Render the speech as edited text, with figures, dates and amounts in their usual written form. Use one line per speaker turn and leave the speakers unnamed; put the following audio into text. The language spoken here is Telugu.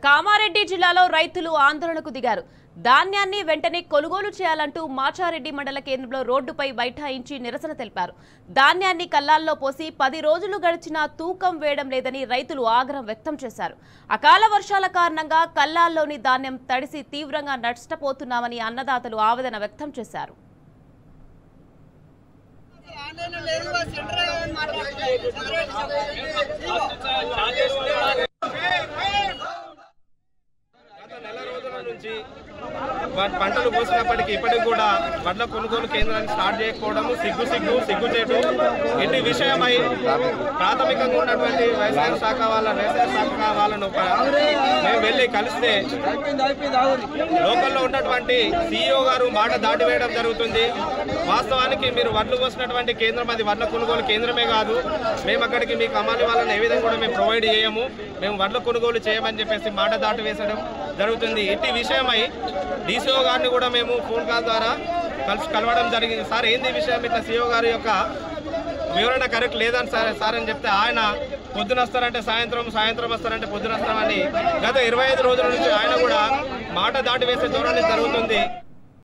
కామారెడ్డి జిల్లాలో రైతులు ఆందోళనకు దిగారు. ధాన్యాన్ని వెంటనే కొనుగోలు చేయాలంటూ మాచారెడ్డి మండల కేంద్రంలో రోడ్డుపై బైఠాయించి నిరసన తెలిపారు. ధాన్యాన్ని కల్లాల్లో పోసి 10 రోజులు గడిచినా తూకం వేయడం లేదని రైతులు ఆగ్రహం వ్యక్తం చేశారు. అకాల వర్షాల కారణంగా కల్లాల్లోని ధాన్యం తడిసి తీవ్రంగా నష్టపోతున్నామని అన్నదాతలు ఆవేదన వ్యక్తం చేశారు.
పంటలు కోసినప్పటికీ ఇప్పటికి కూడా వడ్ల కొనుగోలు కేంద్రాన్ని స్టార్ట్ చేయకపోవడం సిగ్గుచేటు. ఇటు విషయమై ప్రాథమికంగా ఉన్నటువంటి వ్యవసాయ శాఖ వాళ్ళను మేము వెళ్ళి కలిస్తే లోకల్లో ఉన్నటువంటి CEO గారు మాట దాటివేయడం జరుగుతుంది. వాస్తవానికి మీరు వడ్లు కోసినటువంటి కేంద్రం అది వడ్ల కొనుగోలు కేంద్రమే కాదు. మేము అక్కడికి మీకు అమ్మాలి వాళ్ళని ఏ విధంగా కూడా మేము ప్రొవైడ్ చేయము, మేము వడ్ల కొనుగోలు చేయమని చెప్పేసి మాట దాటి వేసడం జరుగుతుంది. ఇట్టి విషయమై DCO గారిని కూడా మేము ఫోన్ కాల్ ద్వారా కలవడం జరిగింది. సార్ ఏంది విషయం, ఇట్లా CEO గారి యొక్క వివరణ కరెక్ట్ లేదని సార్ అని చెప్తే ఆయన పొద్దున వస్తారంటే సాయంత్రం వస్తారంటే పొద్దున వస్తామని గత 25 రోజుల నుంచి ఆయన కూడా మాట దాటి వేసే ధోరణి జరుగుతుంది.